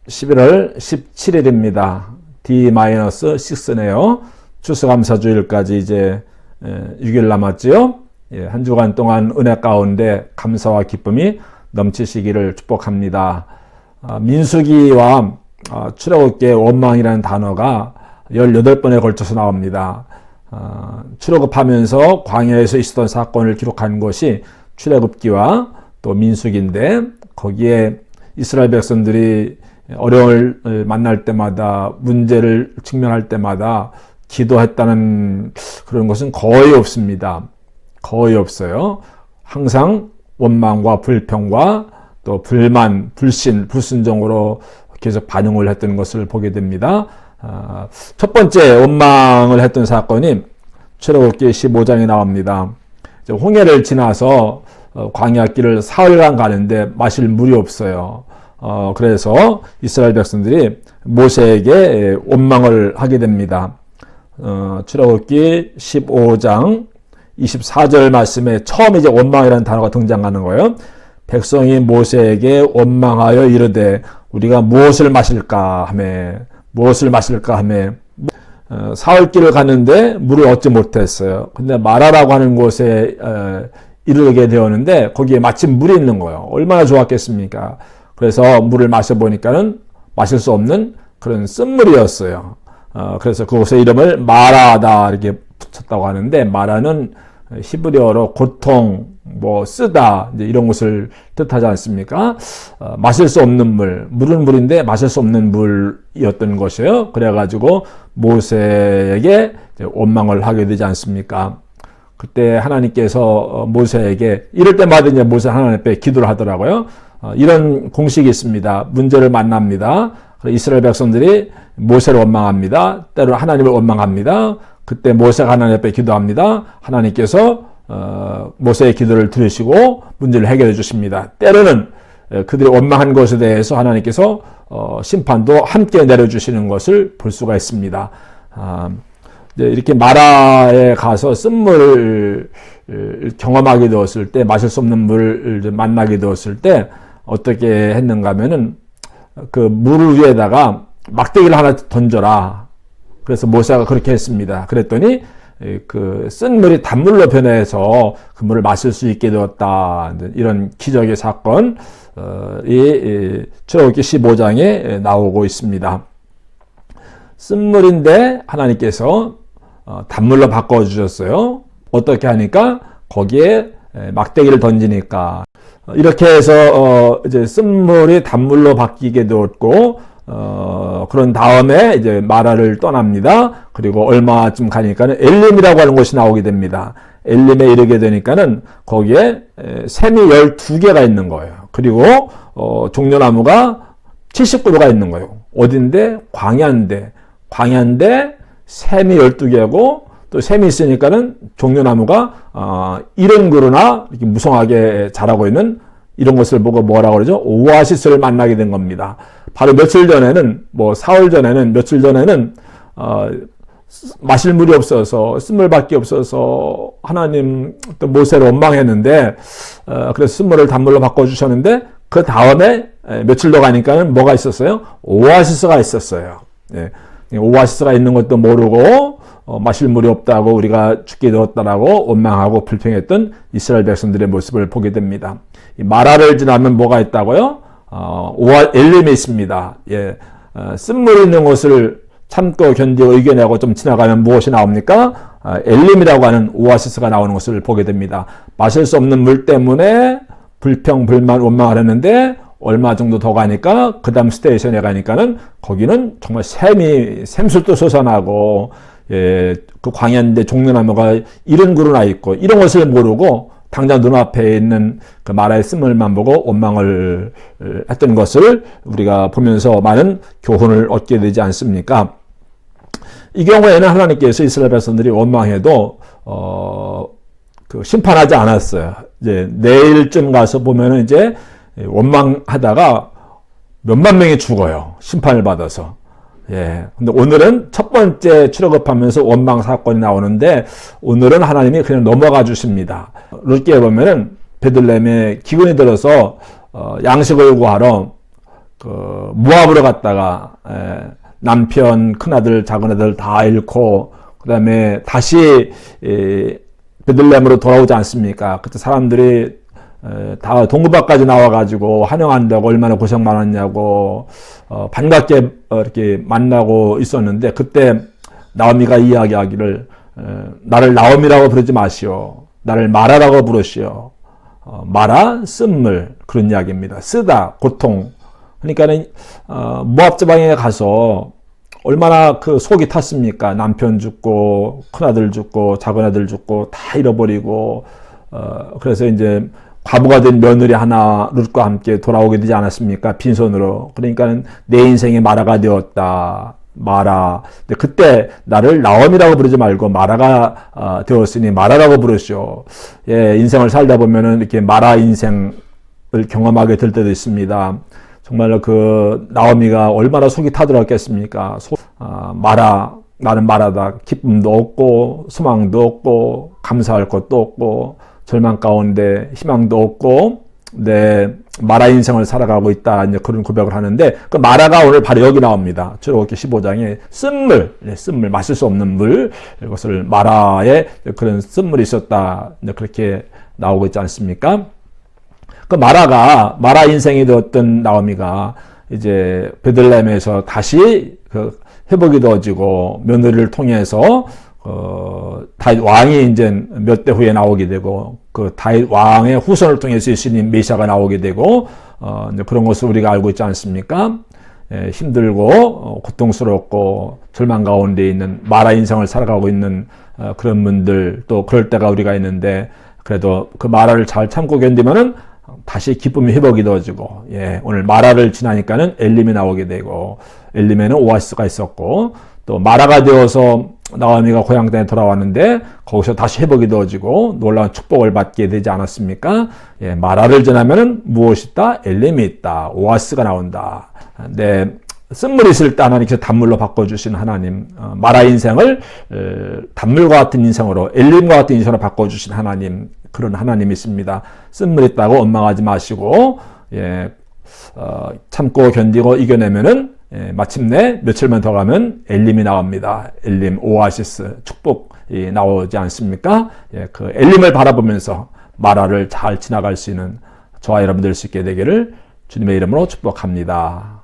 11월 17일입니다. D-6네요. 추수감사주일까지 이제 6일 남았지요. 한 주간 동안 은혜 가운데 감사와 기쁨이 넘치시기를 축복합니다. 민수기와 출애굽기의 원망이라는 단어가 18번에 걸쳐서 나옵니다. 출애굽하면서 광야에서 있었던 사건을 기록한 것이 출애굽기와 또 민수기인데, 거기에 이스라엘 백성들이 어려움을 만날 때마다, 문제를 직면할 때마다 기도했다는 그런 것은 거의 없습니다. 거의 없어요. 항상 원망과 불평과 또 불만, 불순종으로 계속 반응을 했던 것을 보게 됩니다. 첫 번째 원망을 했던 사건이 출애굽기 15장에 나옵니다. 홍해를 지나서 광야길을 사흘간 가는데 마실 물이 없어요. 그래서 이스라엘 백성들이 모세에게 원망을 하게 됩니다. 출애굽기 15장 24절 말씀에 처음 이제 원망이라는 단어가 등장하는 거예요. 백성이 모세에게 원망하여 이르되 우리가 무엇을 마실까 하매 사흘길을 가는데 물을 얻지 못했어요. 근데 마라라고 하는 곳에 이르게 되었는데 거기에 마침 물이 있는 거예요. 얼마나 좋았겠습니까? 그래서 물을 마셔보니까는 마실 수 없는 그런 쓴물이었어요. 그래서 그곳의 이름을 마라다 이렇게 붙였다고 하는데, 마라는 히브리어로 고통, 쓰다, 이제 이런 것을 뜻하지 않습니까? 마실 수 없는 물은 물인데 마실 수 없는 물이었던 것이에요. 그래가지고 모세에게 원망을 하게 되지 않습니까? 그때 하나님께서 모세에게, 이럴 때마다 이제 모세 하나님 앞에 기도를 하더라고요. 이런 공식이 있습니다. 문제를 만납니다. 이스라엘 백성들이 모세를 원망합니다. 때로 하나님을 원망합니다. 그때 모세가 하나님 앞에 기도합니다. 하나님께서 모세의 기도를 들으시고 문제를 해결해 주십니다. 때로는 그들이 원망한 것에 대해서 하나님께서 심판도 함께 내려주시는 것을 볼 수가 있습니다. 이렇게 마라에 가서 쓴물을 경험하게 되었을 때, 마실 수 없는 물을 만나게 되었을 때 어떻게 했는가 하면은 그 물을 위에다가 막대기를 하나 던져라. 그래서 모세가 그렇게 했습니다. 그랬더니 그 쓴물이 단물로 변해서 그 물을 마실 수 있게 되었다. 이런 기적의 사건이 출애굽기 15장에 나오고 있습니다. 쓴물인데 하나님께서 단물로 바꿔주셨어요. 어떻게 하니까? 거기에 막대기를 던지니까. 이렇게 해서 이제 쓴물이 단물로 바뀌게 되었고, 그런 다음에 이제 마라를 떠납니다. 그리고 얼마쯤 가니까는 엘림이라고 하는 곳이 나오게 됩니다. 엘림에 이르게 되니까는 거기에 샘이 12개가 있는 거예요. 그리고 종려나무가 79그루가 있는 거예요. 어딘데? 광야인데 샘이 12개고, 또 샘이 있으니까는 종려나무가 70그루나 이렇게 무성하게 자라고 있는, 이런 것을 보고 뭐라고 그러죠? 오아시스를 만나게 된 겁니다. 바로 며칠 전에는, 사흘 전에는, 며칠 전에는 마실 물이 없어서, 쓴물밖에 없어서 하나님 또 모세를 원망했는데, 그래서 쓴물을 단물로 바꿔주셨는데, 그 다음에 며칠 더 가니까는 뭐가 있었어요? 오아시스가 있었어요. 오아시스가 있는 것도 모르고 마실 물이 없다고 우리가 죽게 되었다라고 원망하고 불평했던 이스라엘 백성들의 모습을 보게 됩니다. 이 마라를 지나면 뭐가 있다고요? 엘림이 있습니다. 쓴물이 있는 곳을 참고 견디고 이겨내고 좀 지나가면 무엇이 나옵니까? 엘림이라고 하는 오아시스가 나오는 것을 보게 됩니다. 마실 수 없는 물 때문에 불평, 불만, 원망을 했는데 얼마 정도 더 가니까, 그 다음 스테이션에 가니까는 거기는 정말 샘술도 솟아나고, 그 광야인데 종려나무가 70그루나 있고, 이런 것을 모르고 당장 눈앞에 있는 그 마라의 쓴물만 보고 원망을 했던 것을 우리가 보면서 많은 교훈을 얻게 되지 않습니까? 이 경우에는 하나님께서 이스라엘 백성들이 원망해도 그 심판하지 않았어요. 이제 내일쯤 가서 보면은 이제 원망하다가 몇만 명이 죽어요. 심판을 받아서. 근데 오늘은 첫 번째 출애굽하면서 원망 사건이 나오는데, 오늘은 하나님이 그냥 넘어가 주십니다. 룻기에 보면은 베들레헴에 기근이 들어서 양식을 구하러 모압으로 갔다가 남편, 큰아들, 작은아들 다 잃고 그 다음에 다시 베들레헴으로 돌아오지 않습니까? 그때 사람들이 다 동굴밭까지 나와가지고 환영한다고 얼마나 고생 많았냐고 반갑게 이렇게 만나고 있었는데, 그때 나오미가 이야기하기를 나를 나오미라고 부르지 마시오. 나를 마라라고 부르시오. 마라, 쓴물, 그런 이야기입니다. 쓰다, 고통. 그러니까는 모압 지방에 가서 얼마나 그 속이 탔습니까? 남편 죽고 큰아들 죽고 작은아들 죽고 다 잃어버리고 그래서 이제 과부가 된 며느리 하나 룻과 함께 돌아오게 되지 않았습니까? 빈손으로. 그러니까는 내 인생이 마라가 되었다. 마라. 근데 그때 나를 나옴이라고 부르지 말고 마라가 되었으니 마라라고 부르시오. 예, 인생을 살다 보면은 이렇게 마라 인생을 경험하게 될 때도 있습니다. 정말로 그 나오미가 얼마나 속이 타들었겠습니까? 마라, 나는 마라다. 기쁨도 없고 소망도 없고 감사할 것도 없고 절망 가운데 희망도 없고 내 마라 인생을 살아가고 있다. 이제 그런 고백을 하는데, 그 마라가 오늘 바로 여기 나옵니다. 출애굽기 15장에 쓴물, 쓴물, 마실 수 없는 물, 이것을 마라에 그런 쓴물이 있었다. 이제 그렇게 나오고 있지 않습니까? 그 마라 인생이 되었던 나오미가 이제 베들레헴에서 다시 그 회복이 되어지고 며느리를 통해서 다윗 왕이 이제 몇 대 후에 나오게 되고 그 다윗 왕의 후손을 통해서 예수님 메시아가 나오게 되고 이제 그런 것을 우리가 알고 있지 않습니까? 힘들고 고통스럽고 절망 가운데 있는 마라 인생을 살아가고 있는 그런 분들, 또 그럴 때가 우리가 있는데, 그래도 그 마라를 잘 참고 견디면은 다시 기쁨이 회복이 되어지고, 예, 오늘 마라를 지나니까는 엘림이 나오게 되고, 엘림에는 오아시스가 있었고, 또 마라가 되어서 나오미가 고향 땅에 돌아왔는데 거기서 다시 회복이 되어지고 놀라운 축복을 받게 되지 않았습니까? 예, 마라를 지나면은 무엇이 있다? 엘림이 있다. 오아시스가 나온다. 네, 쓴물이 있을 때 하나님께서 단물로 바꿔주신 하나님, 마라 인생을 단물과 같은 인생으로, 엘림과 같은 인생으로 바꿔주신 하나님, 그런 하나님이 있습니다. 쓴물 있다고 원망하지 마시고, 예, 참고 견디고 이겨내면은, 예, 마침내 며칠만 더 가면 엘림이 나옵니다. 엘림, 오아시스, 축복이 나오지 않습니까? 예, 그 엘림을 바라보면서 마라를 잘 지나갈 수 있는 저와 여러분 될 수 있게 되기를 주님의 이름으로 축복합니다.